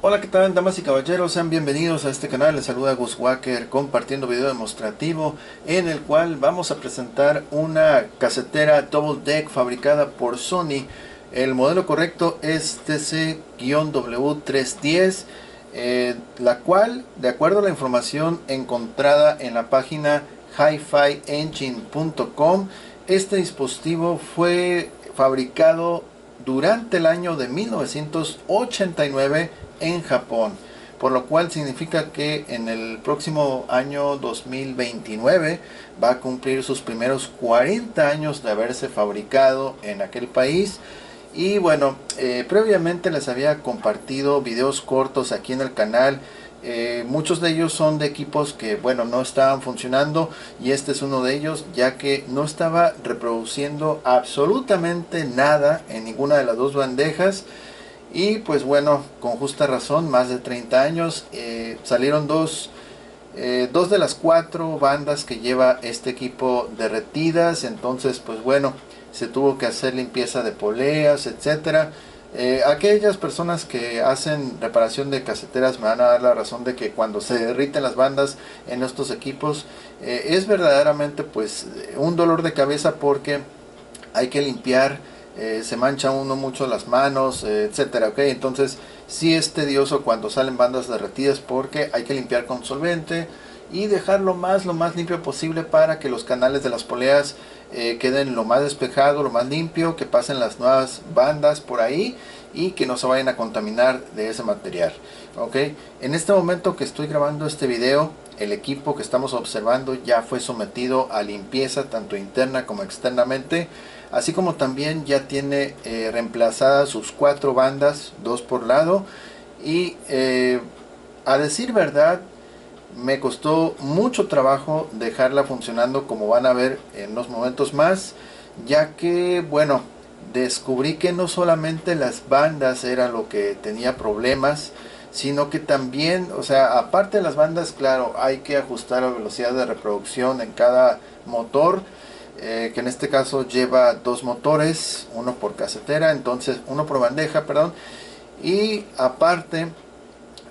Hola, ¿qué tal, damas y caballeros? Sean bienvenidos a este canal. Les saluda Gus Walker compartiendo video demostrativo en el cual vamos a presentar una casetera Double Deck fabricada por Sony. El modelo correcto es TC-W310, la cual, de acuerdo a la información encontrada en la página HiFiEngine.com, este dispositivo fue fabricado durante el año de 1989 en Japón, por lo cual significa que en el próximo año 2029 va a cumplir sus primeros 40 años de haberse fabricado en aquel país. Y bueno, previamente les había compartido videos cortos aquí en el canal. Muchos de ellos son de equipos que, bueno, no estaban funcionando, y este es uno de ellos, ya que no estaba reproduciendo absolutamente nada en ninguna de las dos bandejas. Y pues bueno, con justa razón, más de 30 años, salieron dos de las 4 bandas que lleva este equipo derretidas. Entonces pues bueno, se tuvo que hacer limpieza de poleas, etcétera. Aquellas personas que hacen reparación de caseteras me van a dar la razón de que cuando se derriten las bandas en estos equipos, es verdaderamente pues un dolor de cabeza, porque hay que limpiar, se mancha uno mucho las manos, etcétera, ¿ok? Entonces sí es tedioso cuando salen bandas derretidas, porque hay que limpiar con solvente y dejar lo más limpio posible para que los canales de las poleas queden lo más despejado, lo más limpio, que pasen las nuevas bandas por ahí y que no se vayan a contaminar de ese material, ok. En este momento que estoy grabando este video, el equipo que estamos observando ya fue sometido a limpieza tanto interna como externamente, así como también ya tiene reemplazadas sus 4 bandas, 2 por lado. Y a decir verdad, me costó mucho trabajo dejarla funcionando, como van a ver en unos momentos más, ya que bueno, descubrí que no solamente las bandas era lo que tenía problemas, sino que también, o sea, aparte de las bandas, claro, hay que ajustar la velocidad de reproducción en cada motor, que en este caso lleva 2 motores, uno por casetera, entonces uno por bandeja, perdón. Y aparte,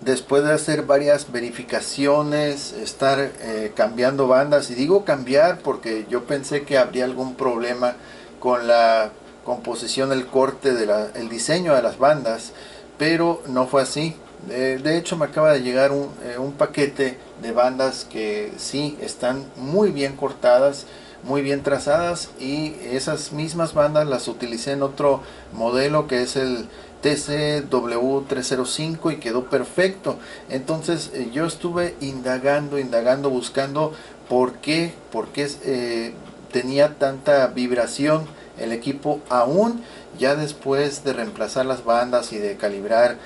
después de hacer varias verificaciones, estar cambiando bandas, y digo cambiar porque yo pensé que habría algún problema con la composición, el corte el diseño de las bandas, pero no fue así. De hecho, me acaba de llegar un paquete de bandas que sí están muy bien cortadas, muy bien trazadas, y esas mismas bandas las utilicé en otro modelo que es el TCW305 y quedó perfecto. Entonces yo estuve indagando, buscando por qué tenía tanta vibración el equipo, aún ya después de reemplazar las bandas y de calibrar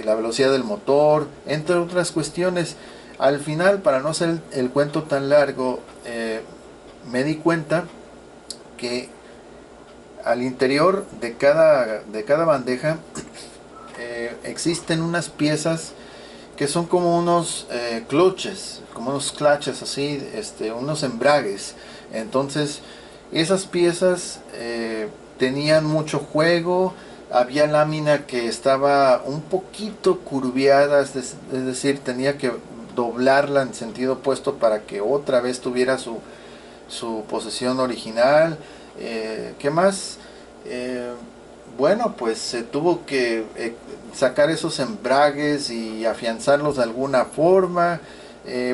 la velocidad del motor, entre otras cuestiones. Al final, para no hacer el cuento tan largo, me di cuenta que al interior de cada bandeja existen unas piezas que son como unos clutches, como unos clutches así, unos embragues. Entonces esas piezas tenían mucho juego. Había lámina que estaba un poquito curviada, es decir, tenía que doblarla en sentido opuesto para que otra vez tuviera su posición original. ¿Qué más? Bueno, pues se tuvo que sacar esos embragues y afianzarlos de alguna forma.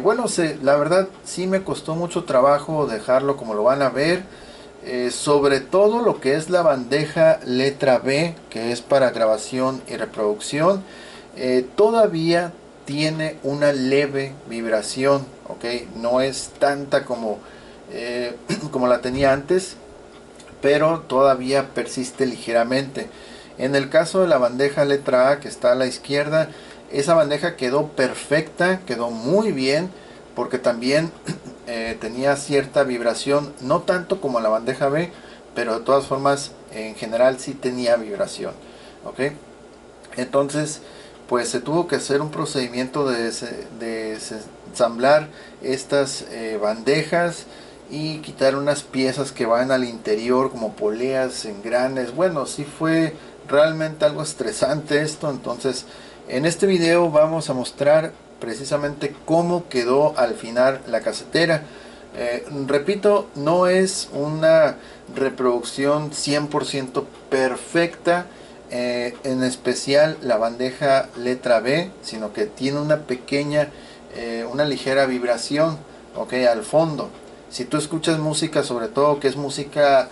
Bueno, la verdad sí me costó mucho trabajo dejarlo como lo van a ver. Sobre todo lo que es la bandeja letra B, que es para grabación y reproducción, todavía tiene una leve vibración, ok, no es tanta como la tenía antes, pero todavía persiste ligeramente. En el caso de la bandeja letra A, que está a la izquierda, esa bandeja quedó perfecta, quedó muy bien, porque también tenía cierta vibración, no tanto como la bandeja B, pero de todas formas en general sí tenía vibración, ¿ok? Entonces pues se tuvo que hacer un procedimiento de ensamblar estas bandejas y quitar unas piezas que van al interior como poleas, engranes. Bueno, sí fue realmente algo estresante esto. Entonces En este video vamos a mostrar precisamente cómo quedó al final la casetera. Repito, no es una reproducción 100% perfecta, en especial la bandeja letra B, sino que tiene una pequeña, una ligera vibración, ok, al fondo. Si tú escuchas música, sobre todo que es música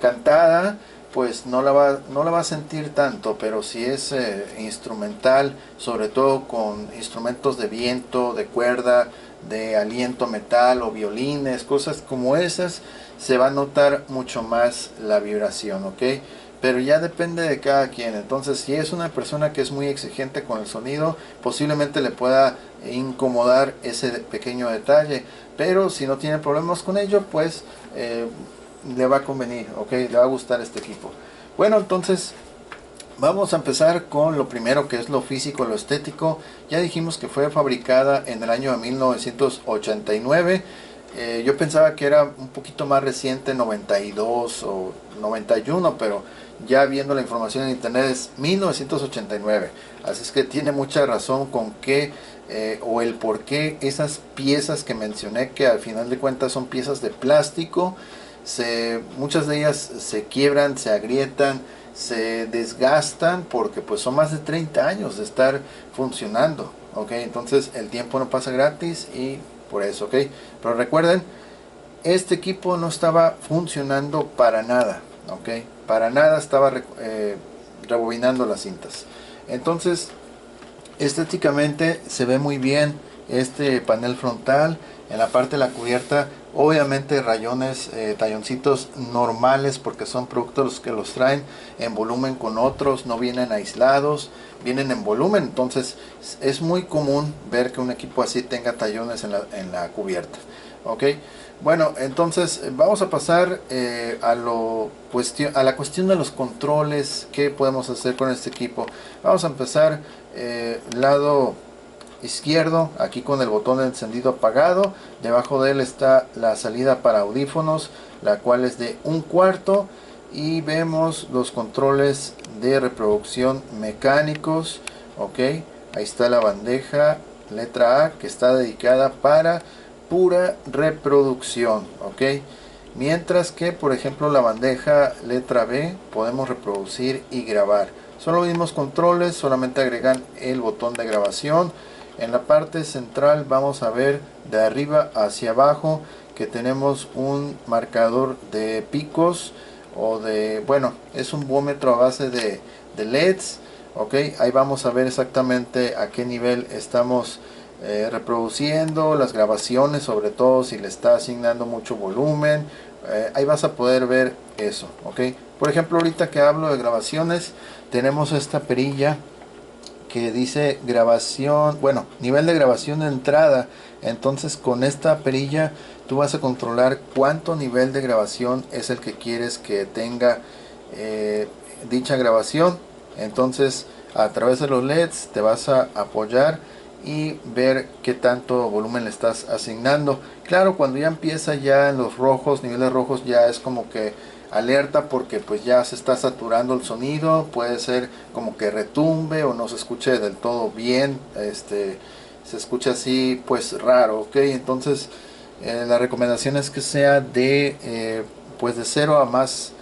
cantada, pues no la va a sentir tanto, pero si es instrumental, sobre todo con instrumentos de viento, de cuerda, de aliento metal o violines, cosas como esas, se va a notar mucho más la vibración, ¿ok? Pero ya depende de cada quien. Entonces, si es una persona que es muy exigente con el sonido, posiblemente le pueda incomodar ese pequeño detalle, pero si no tiene problemas con ello, pues le va a convenir, ¿ok? Le va a gustar este equipo. Bueno, entonces vamos a empezar con lo primero, que es lo físico, lo estético. Ya dijimos que fue fabricada en el año de 1989. Yo pensaba que era un poquito más reciente, 92 o 91, pero ya viendo la información en internet es 1989. Así es que tiene mucha razón con que o el por qué esas piezas que mencioné, que al final de cuentas son piezas de plástico, muchas de ellas se quiebran, se agrietan, se desgastan, porque pues son más de 30 años de estar funcionando, ok. Entonces el tiempo no pasa gratis y por eso, ok. Pero recuerden, este equipo no estaba funcionando para nada, ok, para nada estaba rebobinando las cintas. Entonces estéticamente se ve muy bien este panel frontal. En la parte de la cubierta, obviamente rayones, talloncitos normales, porque son productos que los traen en volumen con otros, no vienen aislados, vienen en volumen. Entonces es muy común ver que un equipo así tenga tallones en la cubierta, ok. Bueno, entonces vamos a pasar a la cuestión de los controles. ¿Qué podemos hacer con este equipo? Vamos a empezar lado izquierdo, aquí con el botón de encendido apagado. Debajo de él está la salida para audífonos, la cual es de 1/4, y vemos los controles de reproducción mecánicos, ok. Ahí está la bandeja letra A, que está dedicada para pura reproducción, ok. Mientras que, por ejemplo, la bandeja letra B, podemos reproducir y grabar. Son los mismos controles, solamente agregan el botón de grabación. En la parte central vamos a ver de arriba hacia abajo que tenemos un marcador de picos, o de, bueno, es un vuómetro a base de LEDs, ok. Ahí vamos a ver exactamente a qué nivel estamos reproduciendo las grabaciones, sobre todo si le está asignando mucho volumen. Ahí vas a poder ver eso, ok. Por ejemplo, ahorita que hablo de grabaciones, tenemos esta perilla que dice grabación, bueno, nivel de grabación de entrada. Entonces con esta perilla tú vas a controlar cuánto nivel de grabación es el que quieres que tenga dicha grabación. Entonces a través de los LEDs te vas a apoyar y ver qué tanto volumen le estás asignando. Claro, cuando ya empieza ya en los rojos, niveles rojos, ya es como que alerta, porque pues ya se está saturando el sonido. Puede ser como que retumbe o no se escuche del todo bien, se escucha así pues raro, ok. Entonces la recomendación es que sea de pues de 0 a más,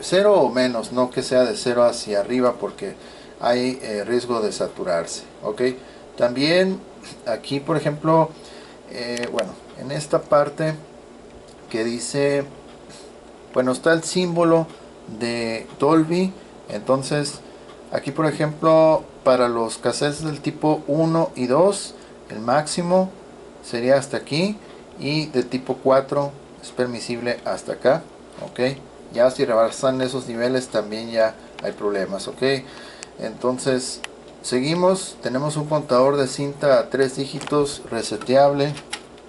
0 o menos, no que sea de 0 hacia arriba, porque hay riesgo de saturarse, ok. También aquí, por ejemplo, bueno, en esta parte que dice, bueno, está el símbolo de Dolby. Entonces aquí, por ejemplo, para los cassettes del tipo 1 y 2, el máximo sería hasta aquí, y de tipo 4 es permisible hasta acá, ok. Ya si rebasan esos niveles también ya hay problemas, ok. Entonces seguimos, tenemos un contador de cinta a 3 dígitos reseteable.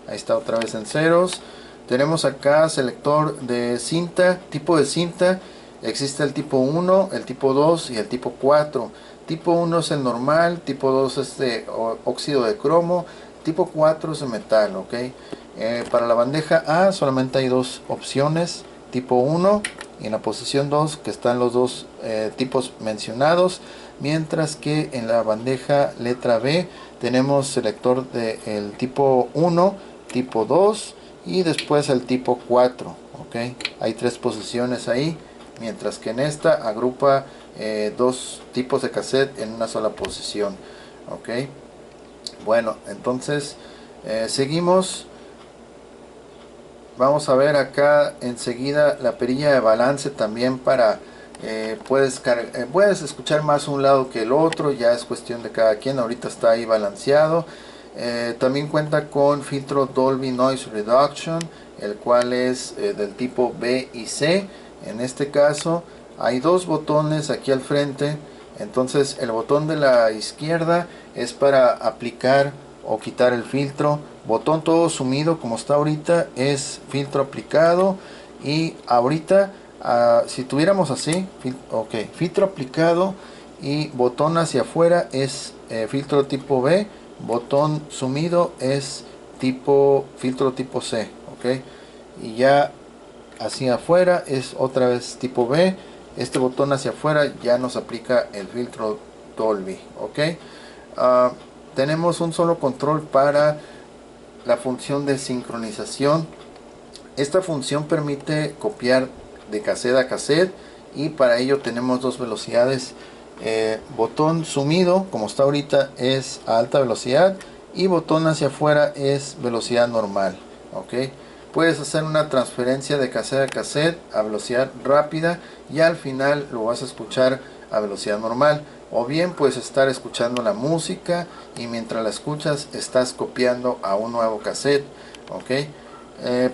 Ahí está otra vez en ceros. Tenemos acá selector de cinta, tipo de cinta. Existe el tipo 1, el tipo 2 y el tipo 4. Tipo 1 es el normal, tipo 2 es de óxido de cromo, tipo 4 es de metal, ok. Para la bandeja A solamente hay dos opciones, tipo 1 y en la posición 2, que están los dos tipos mencionados. mientras que en la bandeja letra B tenemos selector del tipo 1, tipo 2 y después el tipo 4. ¿Ok? Hay 3 posiciones ahí, mientras que en esta agrupa 2 tipos de cassette en una sola posición. ¿Ok? Bueno, entonces seguimos. Vamos a ver acá enseguida la perilla de balance también para puedes escuchar más un lado que el otro, ya es cuestión de cada quien. Ahorita está ahí balanceado. También cuenta con filtro Dolby Noise Reduction, el cual es del tipo B y C. En este caso hay 2 botones aquí al frente. Entonces el botón de la izquierda es para aplicar o quitar el filtro. Botón todo sumido como está ahorita es filtro aplicado. Y ahorita si tuviéramos así, filtro aplicado, y botón hacia afuera es filtro tipo B, botón sumido es filtro tipo C. ¿Ok? Y ya hacia afuera es otra vez tipo B. Este botón hacia afuera ya nos aplica el filtro Dolby. ¿Ok? Tenemos un solo control para la función de sincronización. Esta función permite copiar de cassette a cassette, y para ello tenemos 2 velocidades. Botón sumido como está ahorita es a alta velocidad, y botón hacia afuera es velocidad normal. ¿Ok? Puedes hacer una transferencia de cassette a cassette a velocidad rápida y al final lo vas a escuchar a velocidad normal. O bien puedes estar escuchando la música y mientras la escuchas estás copiando a un nuevo cassette. ¿Ok?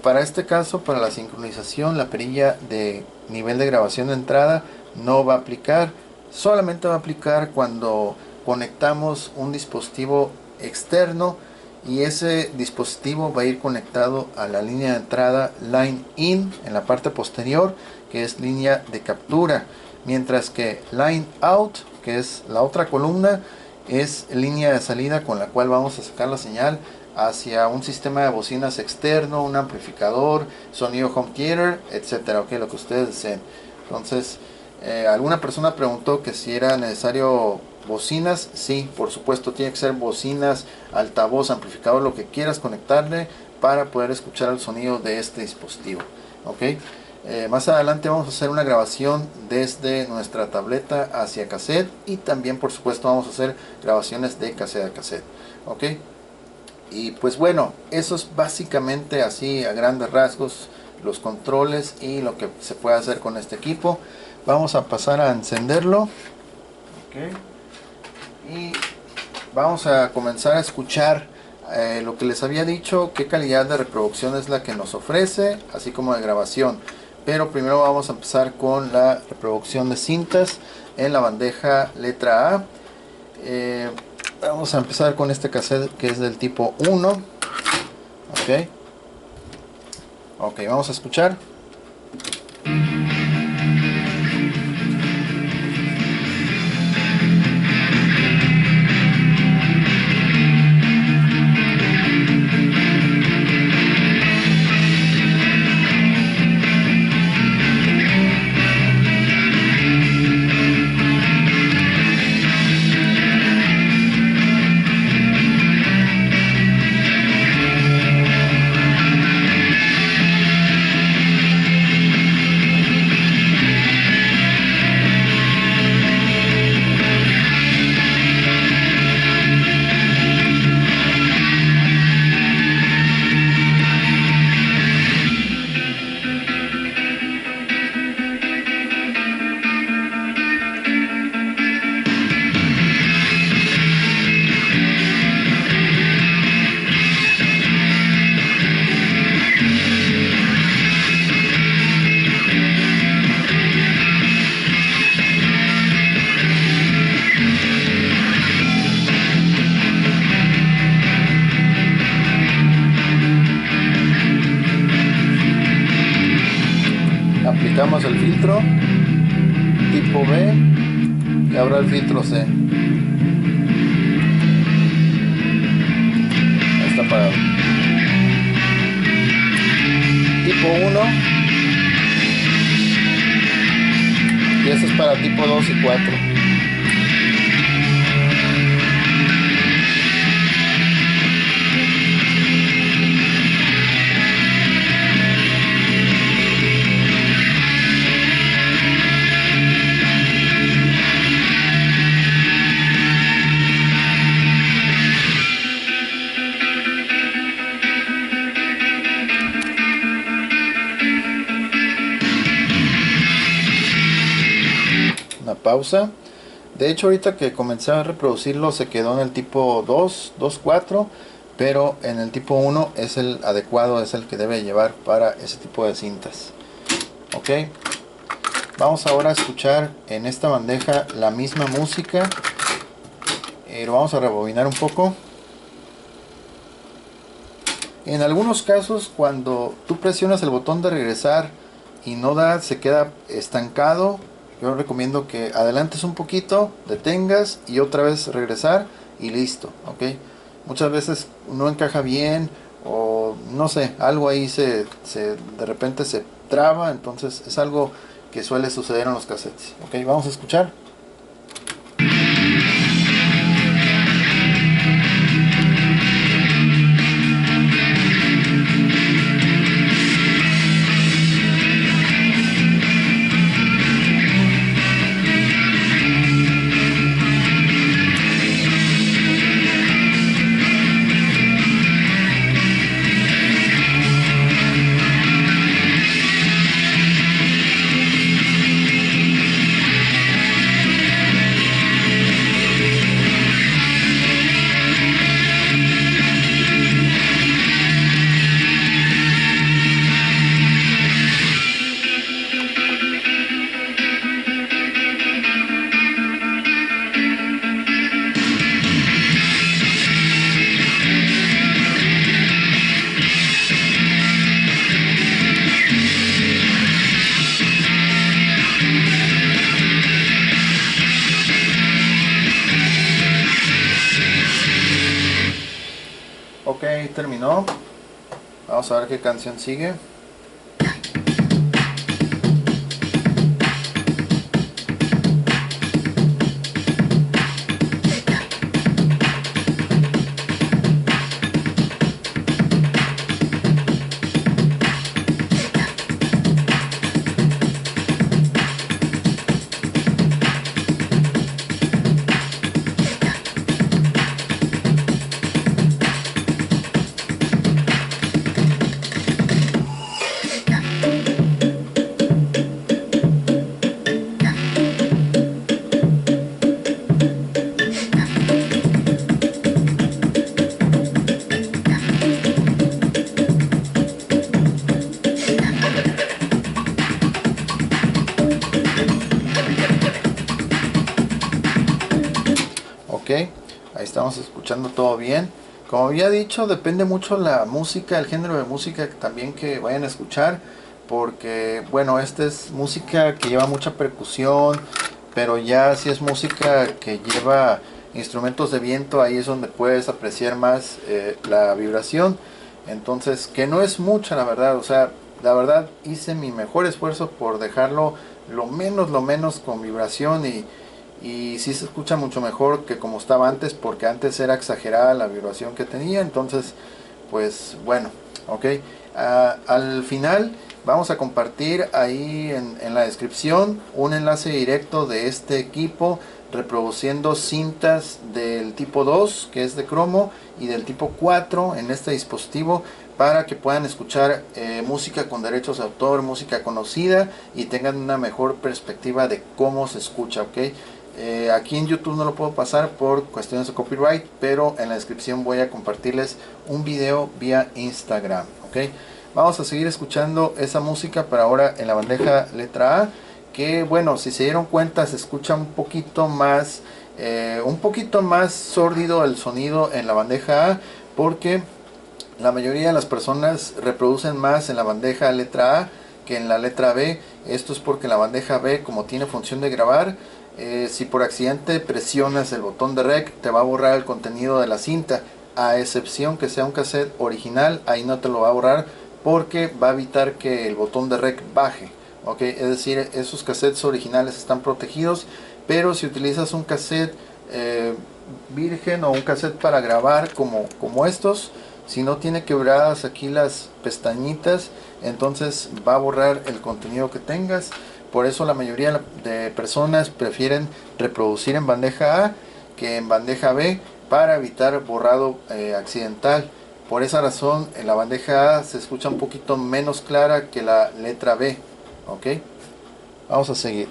Para este caso, para la sincronización, la perilla de nivel de grabación de entrada no va a aplicar. Solamente va a aplicar cuando conectamos un dispositivo externo, y ese dispositivo va a ir conectado a la línea de entrada line in en la parte posterior, que es línea de captura, mientras que line out, que es la otra columna, es línea de salida con la cual vamos a sacar la señal hacia un sistema de bocinas externo, un amplificador, sonido home theater, etcétera. Ok, lo que ustedes deseen. Entonces, alguna persona preguntó que si era necesario bocinas. Sí, por supuesto, tiene que ser bocinas, altavoz, amplificador, lo que quieras conectarle para poder escuchar el sonido de este dispositivo. Ok. Más adelante vamos a hacer una grabación desde nuestra tableta hacia cassette, y también por supuesto vamos a hacer grabaciones de cassette a cassette. Ok. Y pues bueno, eso es básicamente así a grandes rasgos los controles y lo que se puede hacer con este equipo. Vamos a pasar a encenderlo. Okay. Y vamos a comenzar a escuchar lo que les había dicho, qué calidad de reproducción es la que nos ofrece, así como de grabación. Pero primero vamos a empezar con la reproducción de cintas en la bandeja letra A. Vamos a empezar con este cassette que es del tipo 1. Ok, vamos a escuchar. Aplicamos el filtro tipo B y ahora el filtro C. Está apagado. Tipo 1, y eso es para tipo 2 y 4. pausa. De hecho, ahorita que comencé a reproducirlo se quedó en el tipo 2, 2.4, pero en el tipo 1 es el adecuado, es el que debe llevar para ese tipo de cintas. Ok, vamos ahora a escuchar en esta bandeja la misma música. Lo vamos a rebobinar un poco. En algunos casos, cuando tú presionas el botón de regresar y no da, se queda estancado, yo recomiendo que adelantes un poquito, detengas y otra vez regresar y listo. Ok, muchas veces no encaja bien o no sé, algo ahí de repente se traba, entonces es algo que suele suceder en los cassettes. Ok, vamos a escuchar. Ok, terminó. Vamos a ver qué canción sigue. Ok, ahí estamos escuchando todo bien. Como había dicho, depende mucho la música, el género de música también que vayan a escuchar, porque bueno, esta es música que lleva mucha percusión, pero ya si es música que lleva instrumentos de viento, ahí es donde puedes apreciar más la vibración. Entonces, que no es mucha la verdad, o sea, la verdad hice mi mejor esfuerzo por dejarlo lo menos con vibración y sí se escucha mucho mejor que como estaba antes, porque antes era exagerada la vibración que tenía. Entonces pues bueno, ok. Al final vamos a compartir ahí en la descripción un enlace directo de este equipo reproduciendo cintas del tipo 2 que es de cromo y del tipo 4 en este dispositivo, para que puedan escuchar música con derechos de autor, música conocida, y tengan una mejor perspectiva de cómo se escucha. Ok, aquí en YouTube no lo puedo pasar por cuestiones de copyright, pero en la descripción voy a compartirles un video vía Instagram. Ok, vamos a seguir escuchando esa música, pero ahora en la bandeja letra A, que bueno, si se dieron cuenta se escucha un poquito más sórdido el sonido en la bandeja A, porque la mayoría de las personas reproducen más en la bandeja letra A que en la letra B. Esto es porque la bandeja B, como tiene función de grabar, si por accidente presionas el botón de rec, te va a borrar el contenido de la cinta, a excepción que sea un cassette original. Ahí no te lo va a borrar porque va a evitar que el botón de rec baje. Ok, es decir, esos cassettes originales están protegidos, pero si utilizas un cassette virgen o un cassette para grabar como estos, si no tiene quebradas aquí las pestañitas, entonces va a borrar el contenido que tengas. Por eso la mayoría de personas prefieren reproducir en bandeja A que en bandeja B, para evitar borrado accidental. Por esa razón en la bandeja A se escucha un poquito menos clara que la letra B. Ok, vamos a seguir.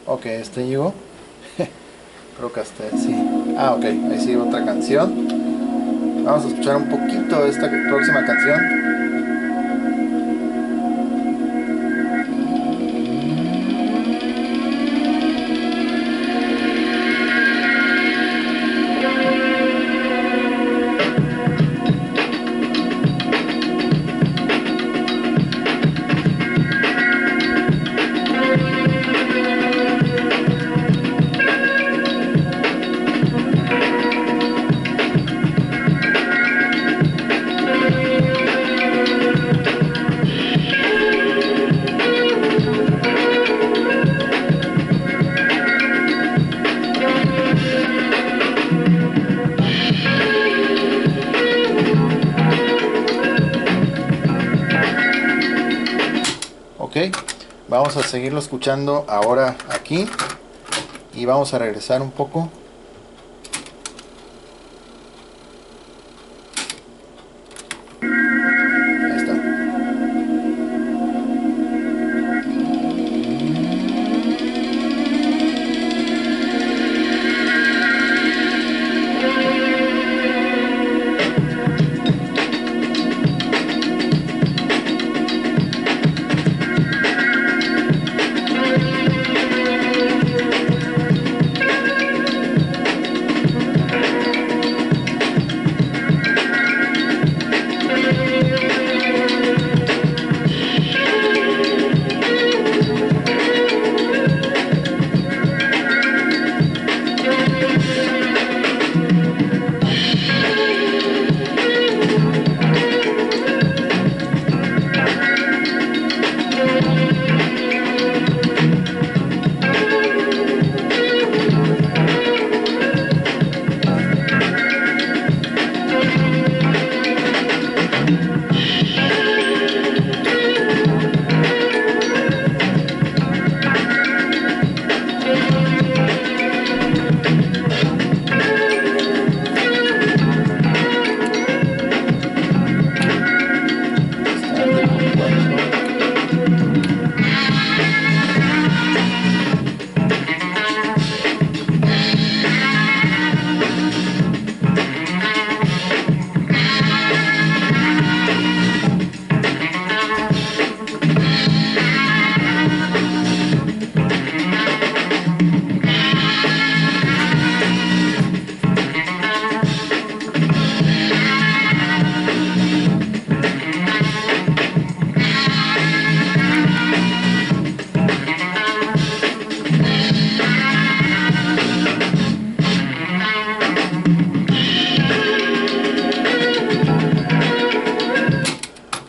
Ok, este llegó. Creo que hasta sí. Ah, ok, ahí sigue otra canción. Vamos a escuchar un poquito de esta próxima canción. Ok, vamos a seguirlo escuchando ahora aquí y vamos a regresar un poco. Ahí está.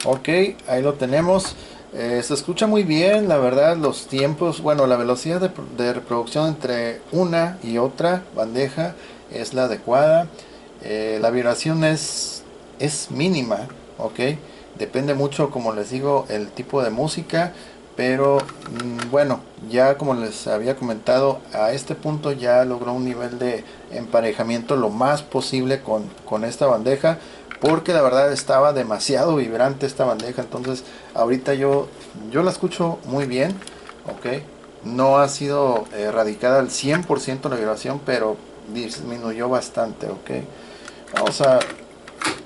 Ok, ahí lo tenemos. Se escucha muy bien, la verdad, los tiempos, bueno, la velocidad de reproducción entre una y otra bandeja es la adecuada. La vibración es mínima, ok. Depende mucho, como les digo, el tipo de música, pero bueno, ya como les había comentado, a este punto ya logró un nivel de emparejamiento lo más posible con esta bandeja, porque la verdad estaba demasiado vibrante esta bandeja. Entonces ahorita yo la escucho muy bien, ok. No ha sido erradicada al 100% la vibración, pero disminuyó bastante, ok. Vamos a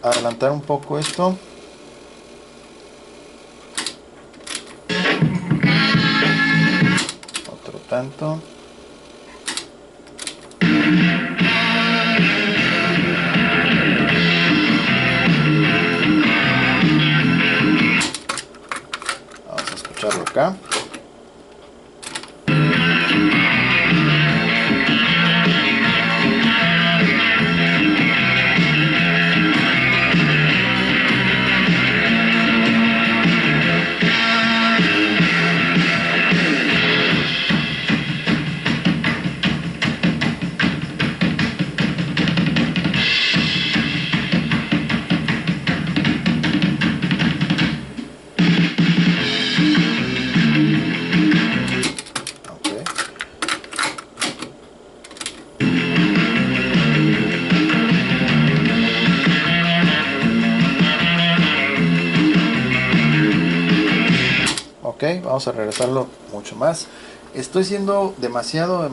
adelantar un poco esto. Otro tanto. Vamos a escucharlo acá. Ok, vamos a regresarlo mucho más. Estoy siendo demasiado,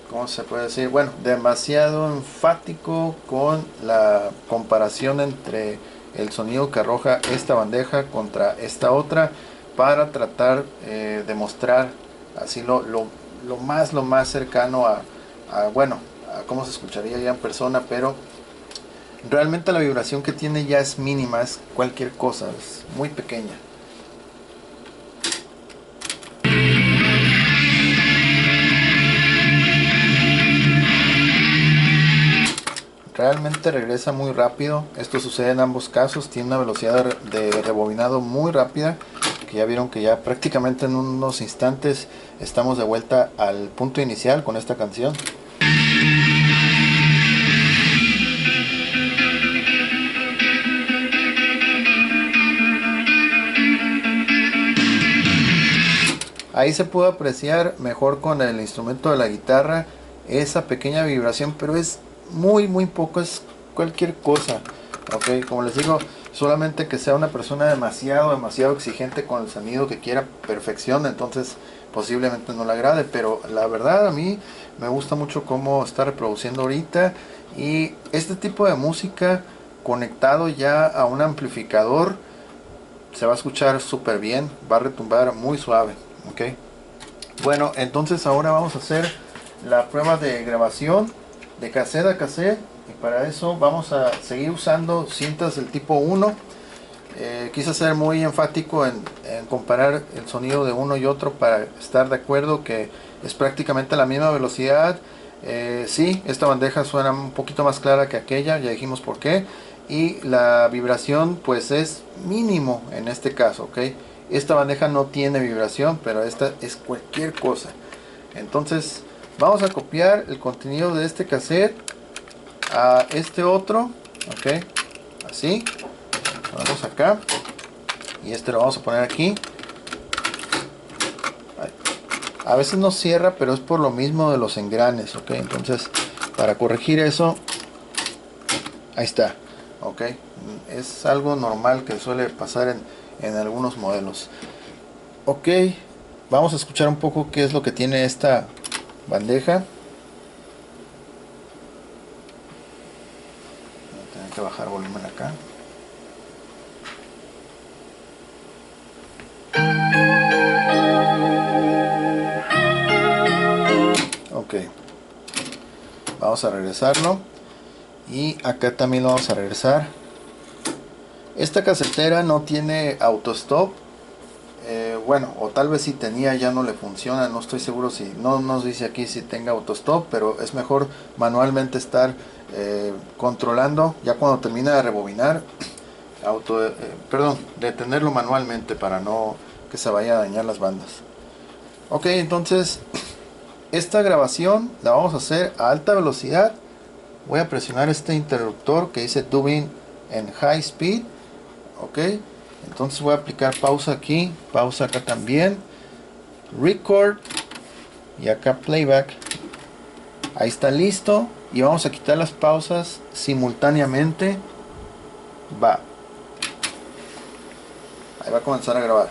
¿cómo se puede decir? Bueno, demasiado enfático con la comparación entre el sonido que arroja esta bandeja contra esta otra, para tratar de mostrar así lo más cercano bueno, a cómo se escucharía ya en persona, pero realmente la vibración que tiene ya es mínima, es cualquier cosa, es muy pequeña. Realmente regresa muy rápido. Esto sucede en ambos casos. Tiene una velocidad de rebobinado muy rápida, que ya vieron que ya prácticamente en unos instantes estamos de vuelta al punto inicial con esta canción. Ahí se puede apreciar mejor con el instrumento de la guitarra esa pequeña vibración, pero es muy poco, es cualquier cosa. Ok, como les digo, solamente que sea una persona demasiado exigente con el sonido, que quiera perfección, entonces posiblemente no le agrade, pero la verdad a mí me gusta mucho cómo está reproduciendo ahorita, y este tipo de música conectado ya a un amplificador se va a escuchar súper bien, va a retumbar muy suave. Ok, bueno, entonces ahora vamos a hacer la prueba de grabación de cassette a cassette, y para eso vamos a seguir usando cintas del tipo 1. Quise ser muy enfático en comparar el sonido de uno y otro para estar de acuerdo que es prácticamente la misma velocidad. Sí, esta bandeja suena un poquito más clara que aquella, ya dijimos por qué, y la vibración pues es mínimo en este caso. Ok, esta bandeja no tiene vibración, pero esta es cualquier cosa. Entonces vamos a copiar el contenido de este cassette a este otro. Ok, así, vamos acá, y este lo vamos a poner aquí. A veces no cierra, pero es por lo mismo de los engranes. Ok, entonces para corregir eso, ahí está. Ok, es algo normal que suele pasar en algunos modelos. Ok, vamos a escuchar un poco qué es lo que tiene esta bandeja. Voy a tener que bajar volumen acá. Ok, vamos a regresarlo, y acá también lo vamos a regresar. Esta casetera no tiene auto stop. Bueno, o tal vez si tenía ya no le funciona, no estoy seguro, si no nos dice aquí si tenga autostop, pero es mejor manualmente estar controlando ya cuando termina de rebobinar, perdón, detenerlo manualmente para no que se vaya a dañar las bandas. Ok, entonces esta grabación la vamos a hacer a alta velocidad. Voy a presionar este interruptor que dice dubbing en high speed. Ok, entonces voy a aplicar pausa aquí, pausa acá también, record, y acá playback. Ahí está listo, y vamos a quitar las pausas simultáneamente. Va, ahí va a comenzar a grabar.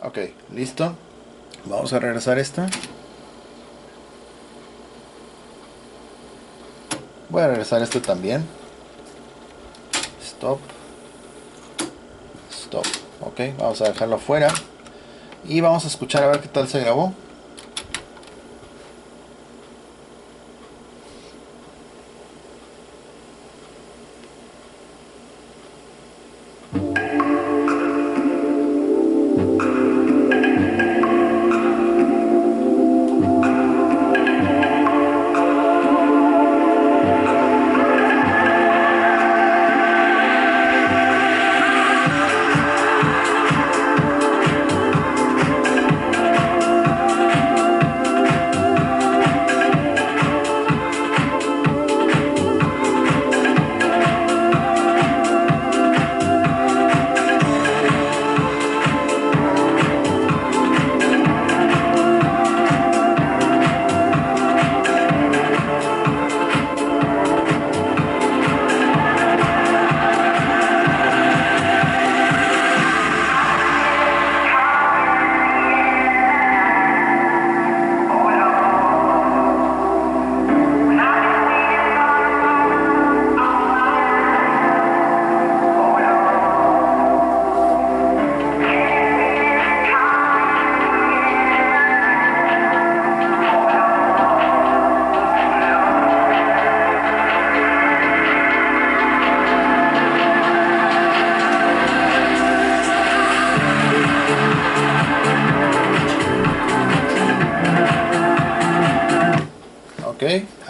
Ok, listo. Vamos a regresar esta. Voy a regresar este también. Stop. Stop. Ok, vamos a dejarlo afuera. Y vamos a escuchar a ver qué tal se grabó.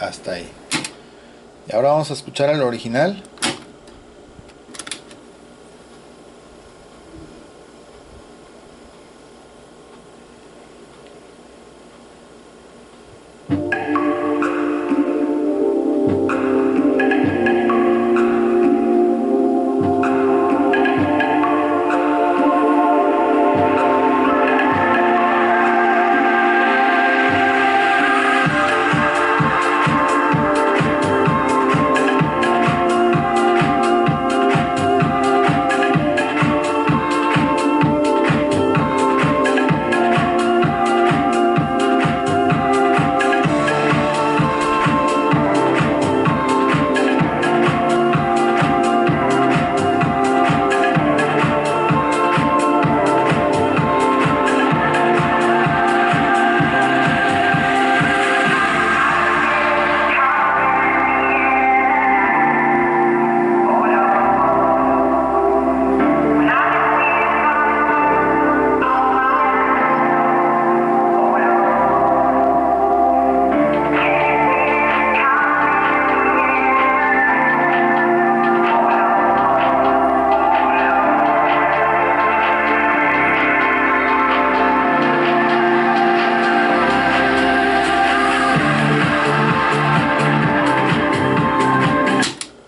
hasta ahí. Y ahora vamos a escuchar el original.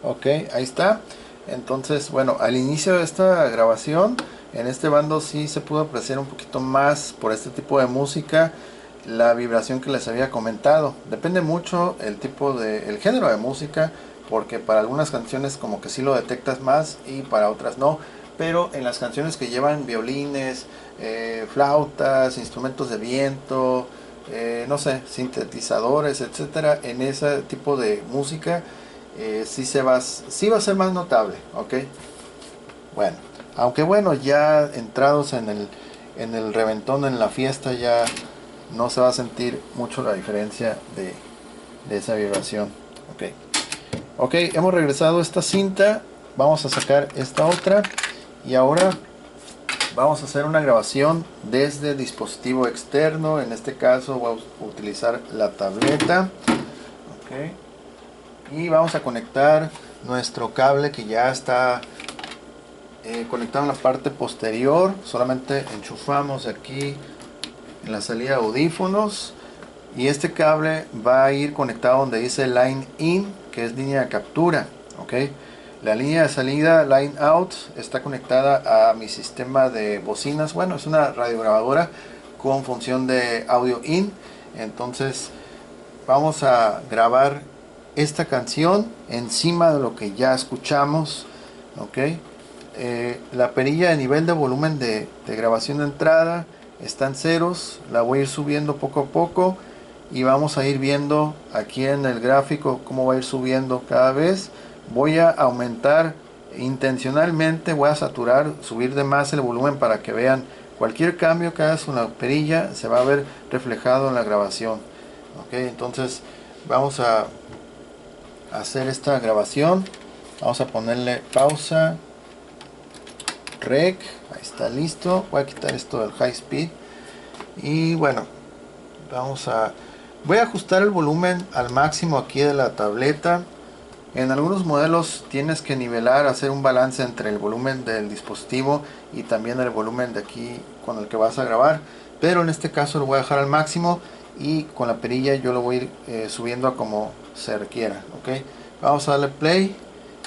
Ok, ahí está. Entonces, bueno, al inicio de esta grabación, en este bando sí se pudo apreciar un poquito más por este tipo de música la vibración que les había comentado. Depende mucho el género de música, porque para algunas canciones como que sí lo detectas más y para otras no. Pero en las canciones que llevan violines, flautas, instrumentos de viento, no sé, sintetizadores, etcétera, en ese tipo de música sí va a ser más notable, ¿ok? Bueno, aunque bueno, ya entrados en el reventón, en la fiesta, ya no se va a sentir mucho la diferencia de esa vibración, ¿ok? Ok, hemos regresado esta cinta, vamos a sacar esta otra y ahora vamos a hacer una grabación desde dispositivo externo. En este caso voy a utilizar la tableta, ok. Y vamos a conectar nuestro cable que ya está conectado en la parte posterior. Solamente enchufamos aquí en la salida de audífonos y este cable va a ir conectado donde dice line in, que es línea de captura, ok. La línea de salida, line out, está conectada a mi sistema de bocinas. Bueno, es una radiograbadora con función de audio in. Entonces vamos a grabar esta canción encima de lo que ya escuchamos, ok. La perilla de nivel de volumen de grabación de entrada está en ceros. La voy a ir subiendo poco a poco y vamos a ir viendo aquí en el gráfico cómo va a ir subiendo cada vez. Voy a aumentar intencionalmente, voy a saturar, subir de más el volumen para que vean cualquier cambio que hagas con la perilla se va a ver reflejado en la grabación, ok. Entonces vamos a hacer esta grabación. Vamos a ponerle pausa, rec, ahí está, listo. Voy a quitar esto del high speed y bueno, voy a ajustar el volumen al máximo aquí de la tableta. En algunos modelos tienes que nivelar, hacer un balance entre el volumen del dispositivo y también el volumen de aquí con el que vas a grabar, pero en este caso lo voy a dejar al máximo y con la perilla yo lo voy a ir subiendo a como se requiera, ok. Vamos a darle play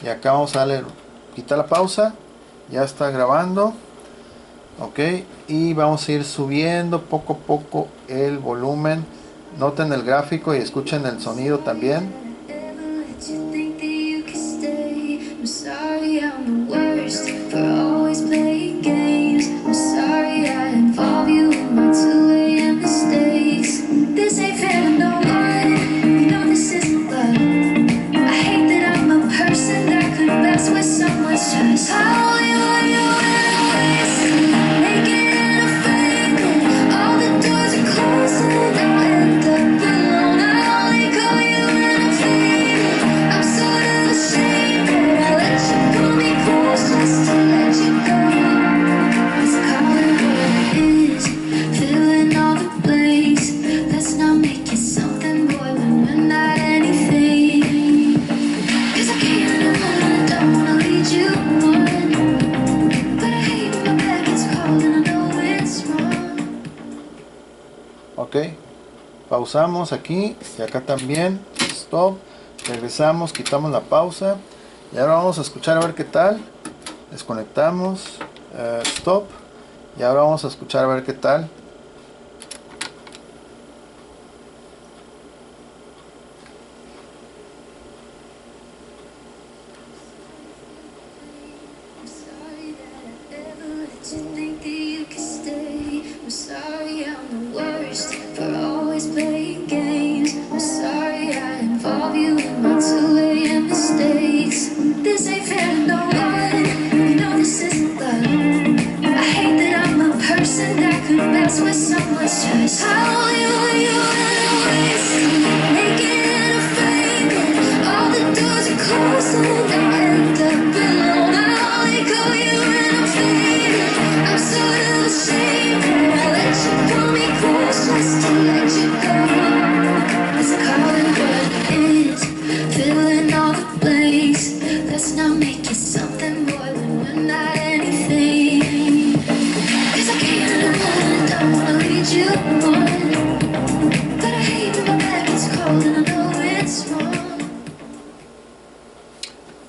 y acá vamos a darle quitar la pausa. Ya está grabando, ok, y vamos a ir subiendo poco a poco el volumen. Noten el gráfico y escuchen el sonido también. Ok, pausamos aquí y acá también, stop, regresamos, quitamos la pausa y ahora vamos a escuchar a ver qué tal. Desconectamos, stop, y ahora vamos a escuchar a ver qué tal.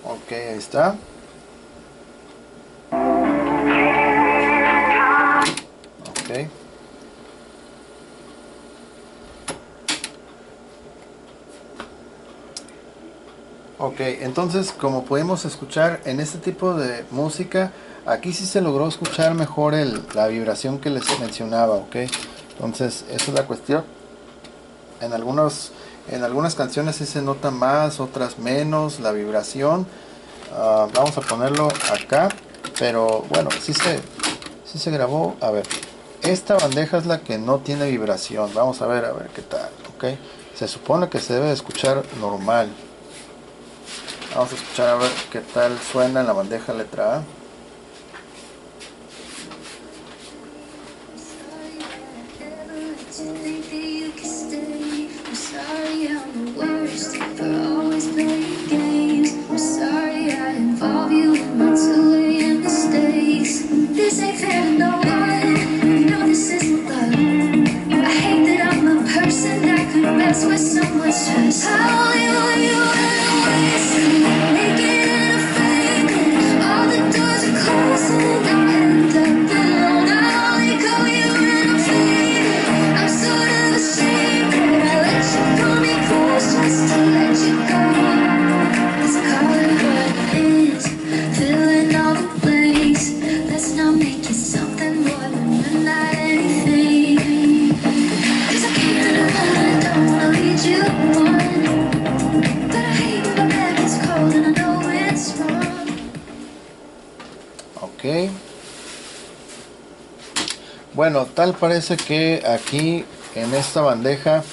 Ok, ahí está. Ok. Ok, entonces como podemos escuchar en este tipo de música, aquí sí se logró escuchar mejor la vibración que les mencionaba, ok. Entonces esa es la cuestión. En algunas canciones sí se nota más, otras menos la vibración. Vamos a ponerlo acá, pero bueno, sí se grabó. A ver, esta bandeja es la que no tiene vibración. Vamos a ver qué tal, ok. Se supone que se debe de escuchar normal. Vamos a escuchar a ver qué tal suena en la bandeja letra A. Ok. Bueno, tal parece que aquí en esta bandeja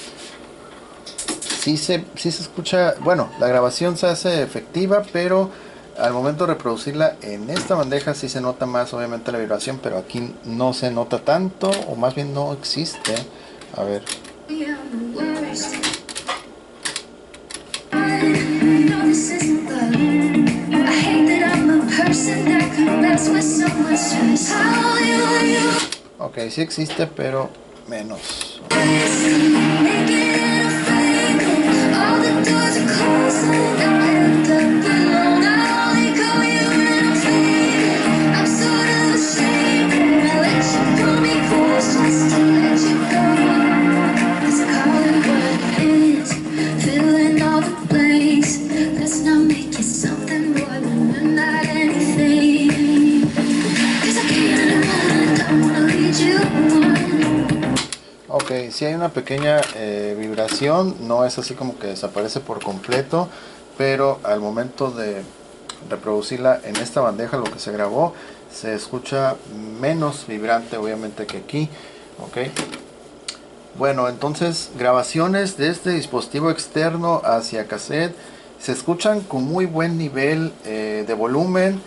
sí se escucha. Bueno, la grabación se hace efectiva, pero al momento de reproducirla en esta bandeja sí se nota más obviamente la vibración, pero aquí no se nota tanto, o más bien no existe. A ver. Ok, sí existe, pero menos. Ok, sí hay una pequeña vibración, no es así como que desaparece por completo, pero al momento de reproducirla en esta bandeja, lo que se grabó, se escucha menos vibrante obviamente que aquí. Ok, bueno, entonces grabaciones de este dispositivo externo hacia cassette se escuchan con muy buen nivel de volumen,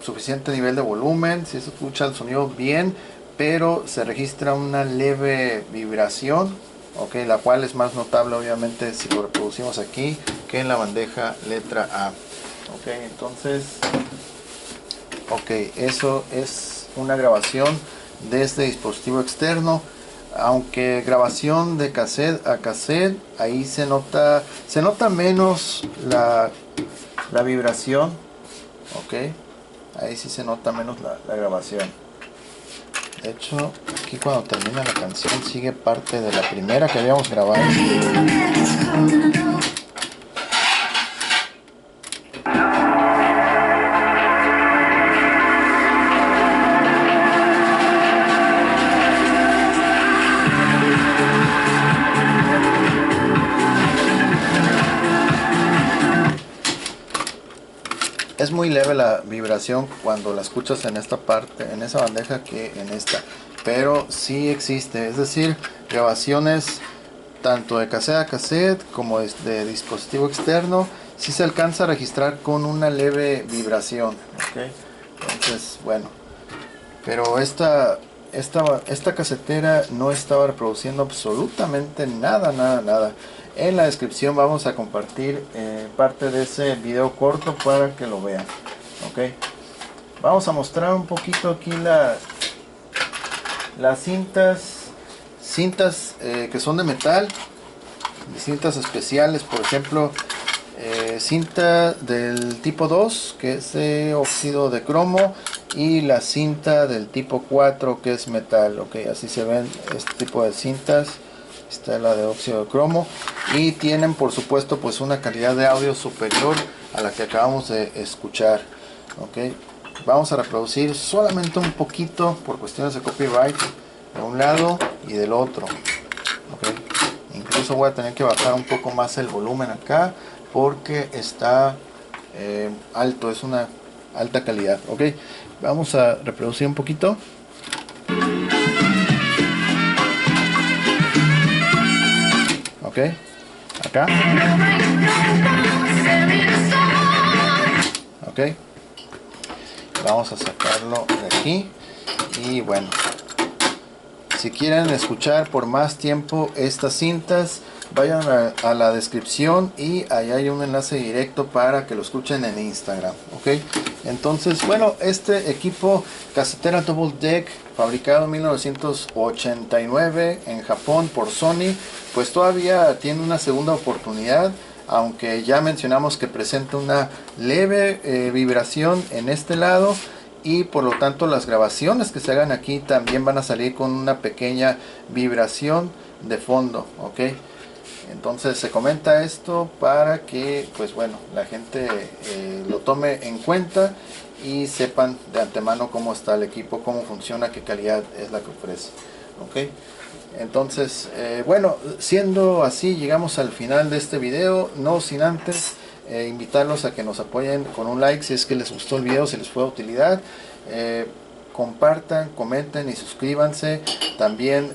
suficiente nivel de volumen, si se escucha el sonido bien, pero se registra una leve vibración, ok, la cual es más notable obviamente si lo reproducimos aquí que en la bandeja letra A. Ok, entonces, ok, eso es una grabación de este dispositivo externo. aunque grabación de cassette a cassette, ahí se nota menos la vibración, ok, ahí sí se nota menos la grabación. De hecho, aquí cuando termina la canción sigue parte de la primera que habíamos grabado. Es muy leve la vibración cuando la escuchas en esta parte, en esa bandeja, que en esta, pero sí existe, es decir, grabaciones tanto de cassette a cassette como de dispositivo externo, sí se alcanza a registrar con una leve vibración, ¿okay? Entonces, bueno, pero esta casetera no estaba reproduciendo absolutamente nada. En la descripción vamos a compartir parte de ese video corto para que lo vean. Ok, vamos a mostrar un poquito aquí las cintas que son de metal, cintas especiales. Por ejemplo, cinta del tipo 2, que es de óxido de cromo, y la cinta del tipo 4, que es metal. Ok, así se ven este tipo de cintas. Esta es la de óxido de cromo, y tienen por supuesto pues una calidad de audio superior a la que acabamos de escuchar. Ok, vamos a reproducir solamente un poquito por cuestiones de copyright de un lado y del otro. Ok, incluso voy a tener que bajar un poco más el volumen acá porque está alto, es una alta calidad. Ok, vamos a reproducir un poquito. Ok, acá. Ok, vamos a sacarlo de aquí. Y bueno, si quieren escuchar por más tiempo estas cintas, vayan a la descripción y ahí hay un enlace directo para que lo escuchen en Instagram. Ok, entonces bueno, este equipo casetera Double Deck, fabricado en 1989 en Japón por Sony, pues todavía tiene una segunda oportunidad, aunque ya mencionamos que presenta una leve vibración en este lado, y por lo tanto las grabaciones que se hagan aquí también van a salir con una pequeña vibración de fondo. Ok, entonces se comenta esto para que pues bueno, la gente lo tome en cuenta y sepan de antemano cómo está el equipo, cómo funciona, qué calidad es la que ofrece. Ok, entonces bueno, siendo así, llegamos al final de este video, no sin antes invitarlos a que nos apoyen con un like si es que les gustó el video, si les fue de utilidad. Compartan, comenten y suscríbanse. También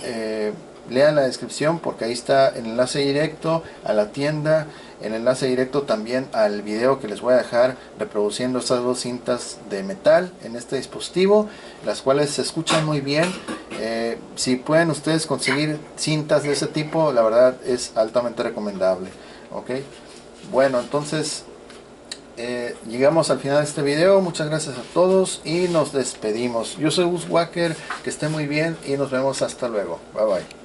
lean la descripción porque ahí está el enlace directo a la tienda, el enlace directo también al video que les voy a dejar reproduciendo estas dos cintas de metal en este dispositivo, las cuales se escuchan muy bien. Si pueden ustedes conseguir cintas de ese tipo, la verdad es altamente recomendable. Ok, bueno, entonces llegamos al final de este video. Muchas gracias a todos y nos despedimos. Yo soy Gus Walker, que esté muy bien y nos vemos hasta luego. Bye bye.